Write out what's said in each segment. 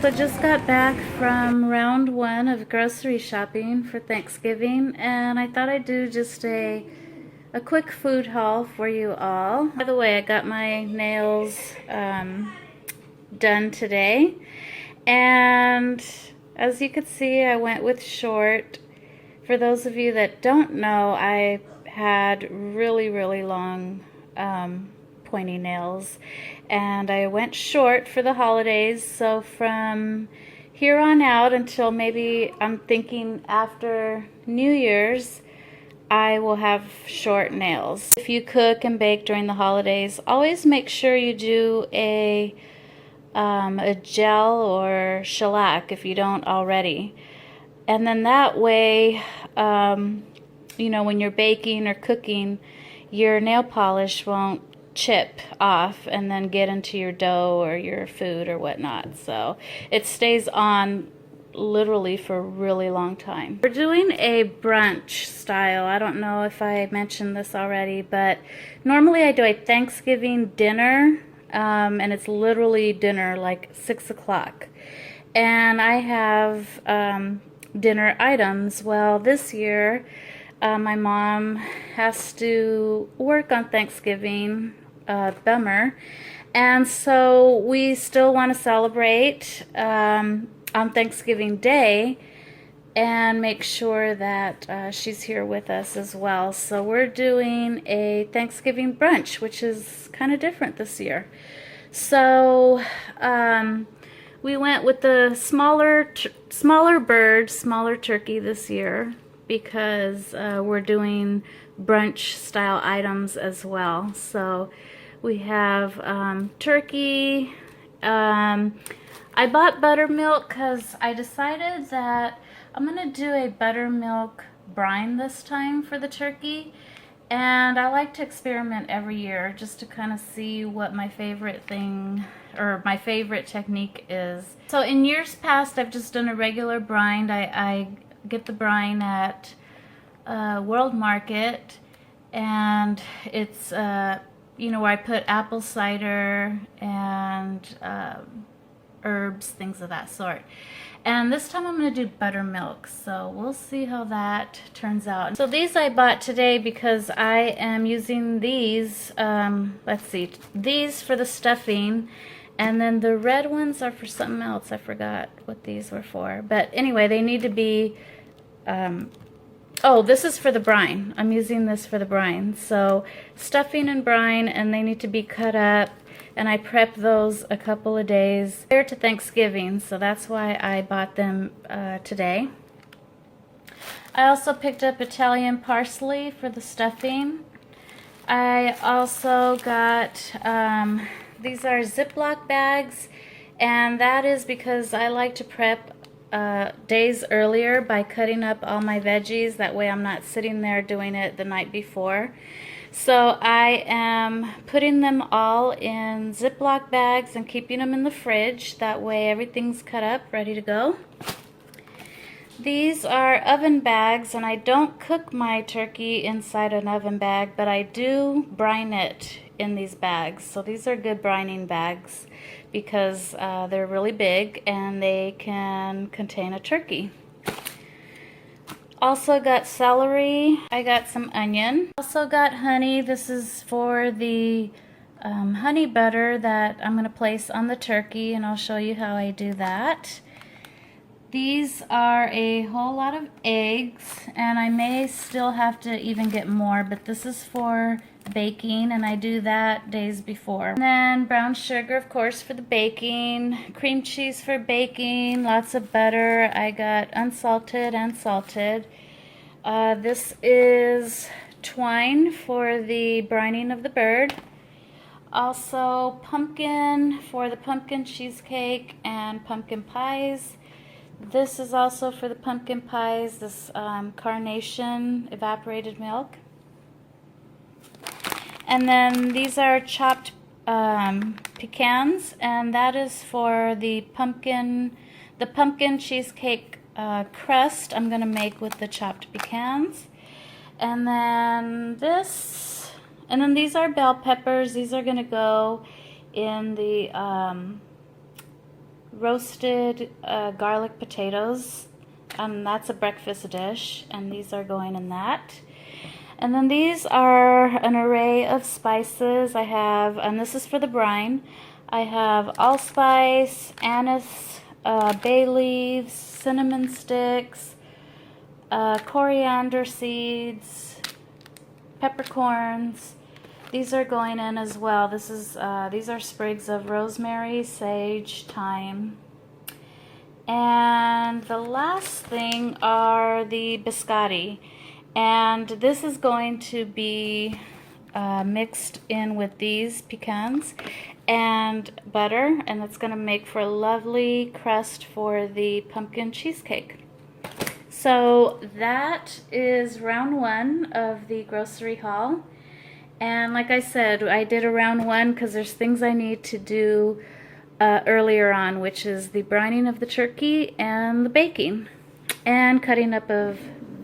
So just got back from round one of grocery shopping for Thanksgiving, and I thought I'd do just a quick food haul for you all. By the way, I got my nails done today, and as you can see, I went with short. For those of you that don't know, I had really long pointy nails, and I went short for the holidays. So from here on out until maybe I'm thinking after New Year's, I will have short nails. If you cook and bake during the holidays, always make sure you do a gel or shellac if you don't already. And then that way, you know, when you're baking or cooking, your nail polish won't chip off and then get into your dough or your food or whatnot. So it stays on literally for a really long time. We're doing a brunch style. I don't know if I mentioned this already, but normally I do a Thanksgiving dinner, and it's literally dinner, like 6 o'clock. And I have dinner items. Well, this year my mom has to work on Thanksgiving, bummer, and so we still want to celebrate on Thanksgiving Day and make sure that she's here with us as well. So we're doing a Thanksgiving brunch, which is kind of different this year. So we went with the smaller bird, smaller turkey this year because we're doing brunch style items as well. So we have turkey. I bought buttermilk because I decided that I'm going to do a buttermilk brine this time for the turkey. And I like to experiment every year just to kind of see what my favorite thing or my favorite technique is. So in years past, I've just done a regular brine. I get the brine at World Market, and it's you know, where I put apple cider and herbs, things of that sort. And this time I'm going to do buttermilk, so we'll see how that turns out. So these I bought today because I am using these, let's see, these for the stuffing, and then the red ones are for something else. I forgot what these were for. But anyway, they need to be, oh, this is for the brine. I'm using this for the brine. So stuffing and brine, and they need to be cut up. And I prepped those a couple of days prior to Thanksgiving, so that's why I bought them today. I also picked up Italian parsley for the stuffing. I also got, these are Ziploc bags, and that is because I like to prep days earlier by cutting up all my veggies. That way I'm not sitting there doing it the night before. So I am putting them all in Ziploc bags and keeping them in the fridge. That way everything's cut up, ready to go. These are oven bags, and I don't cook my turkey inside an oven bag, but I do brine it in these bags. So these are good brining bags because they're really big and they can contain a turkey. Also got celery. I got some onion. Also got honey. This is for the honey butter that I'm going to place on the turkey, and I'll show you how I do that. These are a whole lot of eggs, and I may still have to even get more, but this is for baking, and I do that days before. And then brown sugar, of course, for the baking, cream cheese for baking, lots of butter. I got unsalted and salted. This is twine for the brining of the bird. Also pumpkin for the pumpkin cheesecake and pumpkin pies. This is also for the pumpkin pies, this carnation evaporated milk. And then these are chopped pecans, and that is for the pumpkin cheesecake crust I'm going to make with the chopped pecans. And then these are bell peppers. These are going to go in the roasted garlic potatoes, and that's a breakfast dish, and these are going in that. And then these are an array of spices. I have, and this is for the brine, I have allspice, anise, bay leaves, cinnamon sticks, coriander seeds, peppercorns. These are going in as well. This is these are sprigs of rosemary, sage, thyme. And the last thing are the biscotti. And this is going to be mixed in with these pecans and butter, and it's going to make for a lovely crust for the pumpkin cheesecake. So that is round one of the grocery haul. And like I said, I did a round one because there's things I need to do earlier on, which is the brining of the turkey and the baking and cutting up of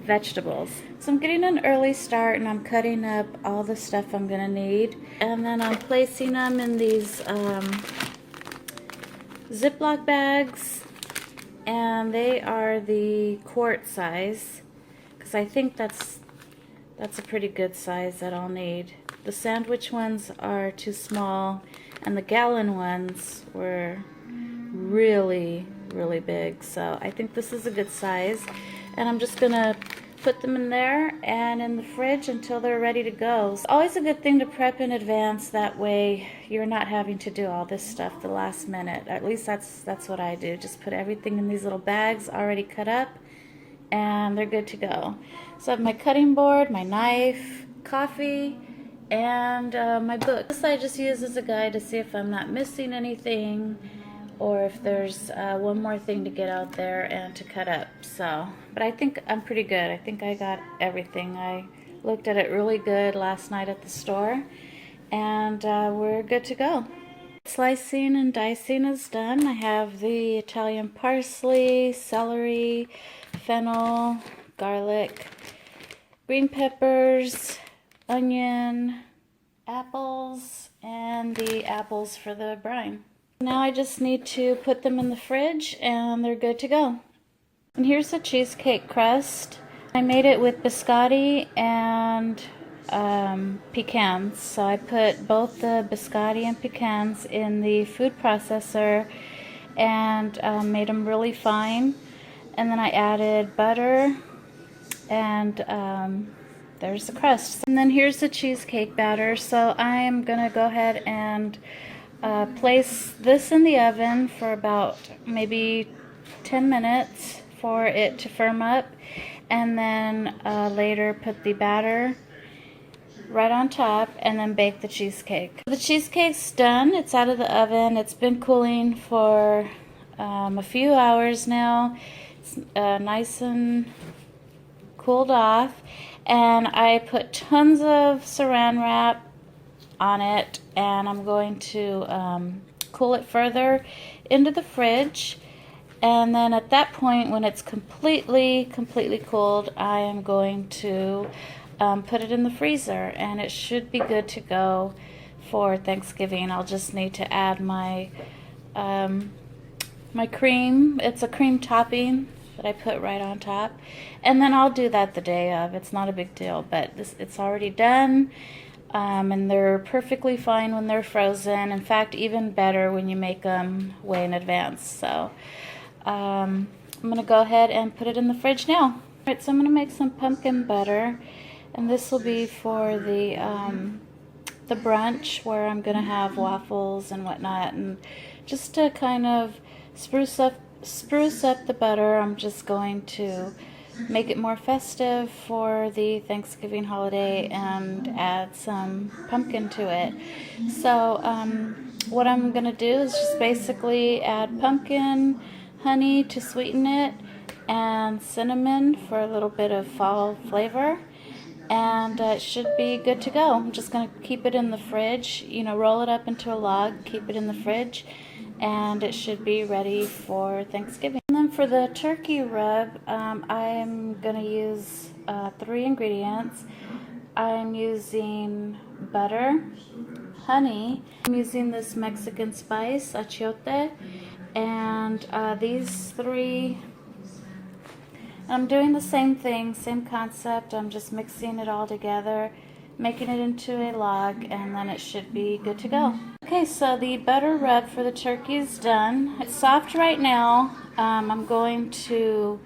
vegetables. So I'm getting an early start, and I'm cutting up all the stuff I'm gonna need, and then I'm placing them in these Ziploc bags, and they are the quart size because I think that's a pretty good size that I'll need. The sandwich ones are too small, and the gallon ones were really big, so I think this is a good size. And I'm just gonna put them in there and in the fridge until they're ready to go. It's always a good thing to prep in advance, that way you're not having to do all this stuff the last minute. At least that's what I do. Just put everything in these little bags already cut up, and they're good to go. So I have my cutting board, my knife, coffee, and my book. This I just use as a guide to see if I'm not missing anything, or if there's one more thing to get out there and to cut up. So, but I think I'm pretty good. I think I got everything. I looked at it really good last night at the store, and we're good to go. Slicing and dicing is done. I have the Italian parsley, celery, fennel, garlic, green peppers, onion, apples, and the apples for the brine. Now I just need to put them in the fridge, and they're good to go. And here's the cheesecake crust. I made it with biscotti and pecans. So I put both the biscotti and pecans in the food processor and made them really fine. And then I added butter, and there's the crust. And then here's the cheesecake batter. So I am gonna go ahead and place this in the oven for about maybe 10 minutes for it to firm up, and then later put the batter right on top and then bake the cheesecake. The cheesecake's done. It's out of the oven. It's been cooling for a few hours now. It's nice and cooled off, and I put tons of saran wrap on it, and I'm going to cool it further into the fridge. And then at that point, when it's completely cooled, I am going to put it in the freezer, and it should be good to go for Thanksgiving. I'll just need to add my my cream. It's a cream topping that I put right on top, and then I'll do that the day of. It's not a big deal, but it's already done. And they're perfectly fine when they're frozen. In fact, even better when you make them way in advance. So I'm going to go ahead and put it in the fridge now. All right, so I'm going to make some pumpkin butter, and this will be for the brunch, where I'm going to have waffles and whatnot. And just to kind of spruce up the butter, I'm just going to make it more festive for the Thanksgiving holiday and add some pumpkin to it. So what I'm going to do is just basically add pumpkin, honey to sweeten it, and cinnamon for a little bit of fall flavor, and it should be good to go. I'm just going to keep it in the fridge, roll it up into a log, keep it in the fridge, and it should be ready for Thanksgiving. And then for the turkey rub, I'm going to use 3 ingredients. I'm using butter, honey, I'm using this Mexican spice, achiote, And these three, I'm doing the same thing, same concept. I'm just mixing it all together, making it into a log, and then it should be good to go. Okay, so the butter rub for the turkey is done. It's soft right now. I'm going to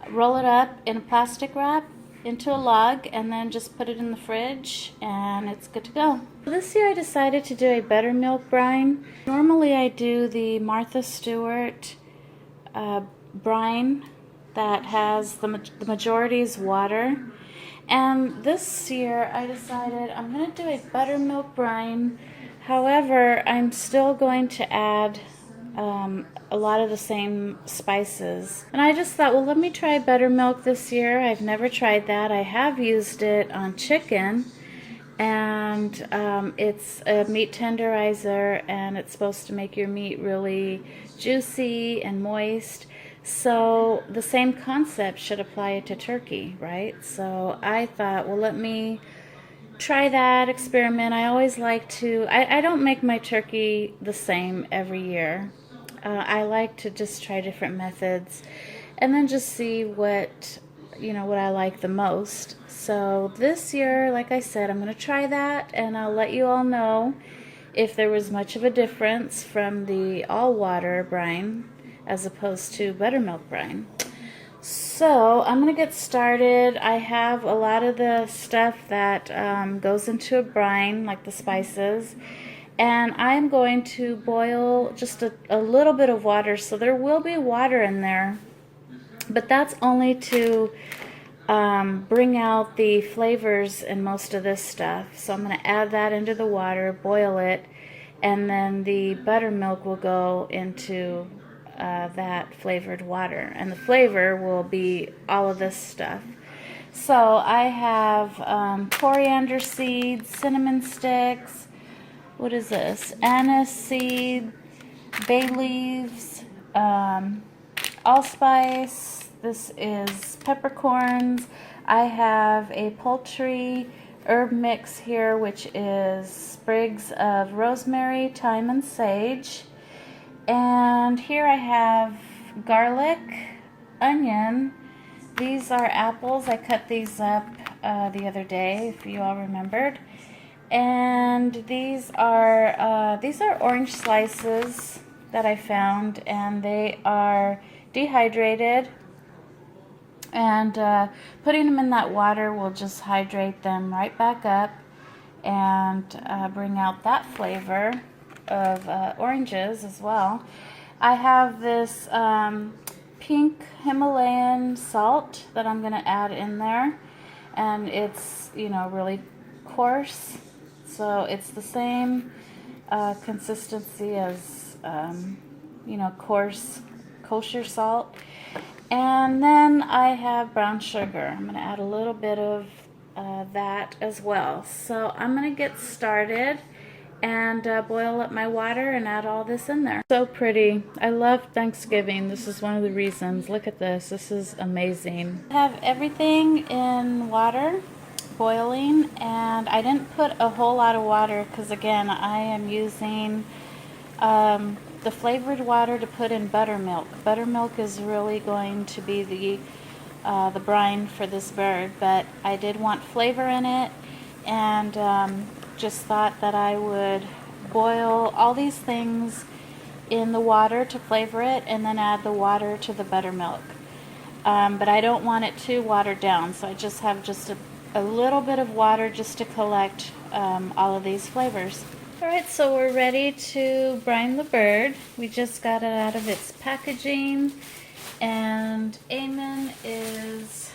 roll it up in a plastic wrap into a log and then just put it in the fridge, and it's good to go. This year I decided to do a buttermilk brine. Normally I do the Martha Stewart brine that has the majority is water. And this year I decided I'm going to do a buttermilk brine. However, I'm still going to add a lot of the same spices. And I just thought, well, let me try buttermilk this year. I've never tried that. I have used it on chicken, and it's a meat tenderizer, and it's supposed to make your meat really juicy and moist. So the same concept should apply to turkey, right? So I thought, well, let me try that experiment. I always like to, I don't make my turkey the same every year. I like to just try different methods and then just see what, what I like the most. So this year, like I said, I'm going to try that, and I'll let you all know if there was much of a difference from the all water brine as opposed to buttermilk brine. So I'm going to get started. I have a lot of the stuff that goes into a brine, like the spices, and I'm going to boil just a little bit of water. So there will be water in there, but that's only to bring out the flavors in most of this stuff. So I'm going to add that into the water, boil it, and then the buttermilk will go into that flavored water, and the flavor will be all of this stuff. So I have coriander seeds, cinnamon sticks, what is this, anise seed, bay leaves, allspice, this is peppercorns. I have a poultry herb mix here, which is sprigs of rosemary, thyme, and sage. And here I have garlic, onion. These are apples. I cut these up the other day, if you all remembered. And these are orange slices that I found, and they are dehydrated. And putting them in that water will just hydrate them right back up and bring out that flavor of oranges as well. I have this pink Himalayan salt that I'm going to add in there, and it's really coarse, so it's the same consistency as coarse kosher salt. And then I have brown sugar. I'm going to add a little bit of that as well. So I'm going to get started and boil up my water and add all this in there. So pretty. I love Thanksgiving. This is one of the reasons. Look at this. This is amazing. I have everything in water boiling, and I didn't put a whole lot of water because, again, I am using the flavored water to put in buttermilk. Buttermilk is really going to be the brine for this bird, but I did want flavor in it, and just thought that I would boil all these things in the water to flavor it and then add the water to the buttermilk. But I don't want it too watered down, so I just have just a little bit of water just to collect all of these flavors. Alright, so we're ready to brine the bird. We just got it out of its packaging, and Eamon is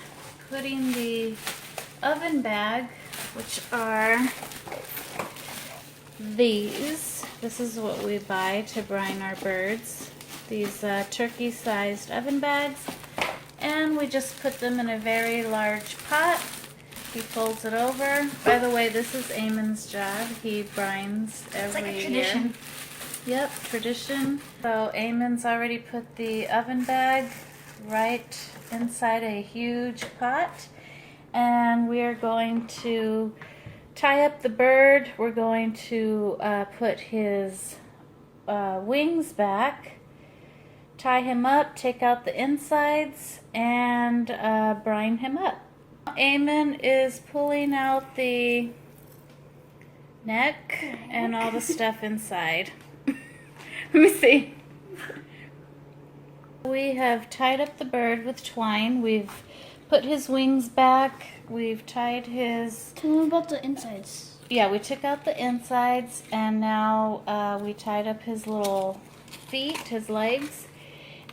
putting the oven bag, which are these. This is what we buy to brine our birds. These turkey-sized oven bags, and we just put them in a very large pot. He folds it over. By the way, this is Eamon's job. He brines every year. It's like a tradition. Yep, tradition. So Eamon's already put the oven bag right inside a huge pot, and we are going to tie up the bird. We're going to put his wings back, tie him up, take out the insides, and brine him up. Eamon is pulling out the neck and all the stuff inside. Let me see. We have tied up the bird with twine. We've put his wings back. We've tied his... Tell me about the insides. Yeah, we took out the insides, and now we tied up his little feet, his legs,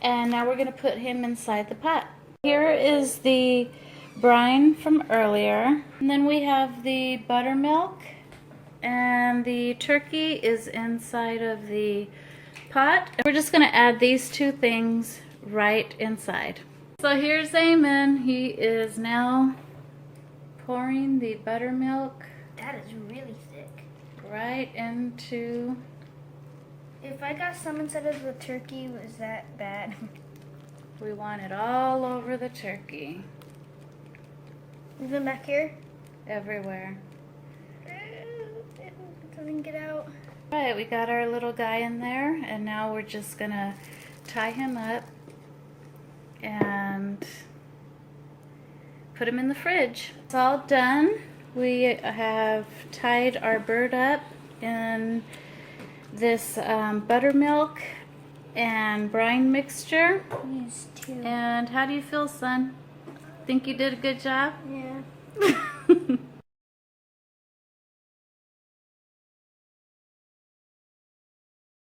and now we're going to put him inside the pot. Here is the brine from earlier, and then we have the buttermilk, and the turkey is inside of the pot. We're just going to add these two things right inside. So here's Eamon. He is now pouring the buttermilk That is really thick. right into... If I got some inside of the turkey, was that bad? We want it all over the turkey. Even back here? Everywhere. It doesn't get out. All right, we got our little guy in there, and now we're just gonna tie him up and put him in the fridge. It's all done. We have tied our bird up in this buttermilk and brine mixture. These two. And how do you feel, son? Think you did a good job? Yeah.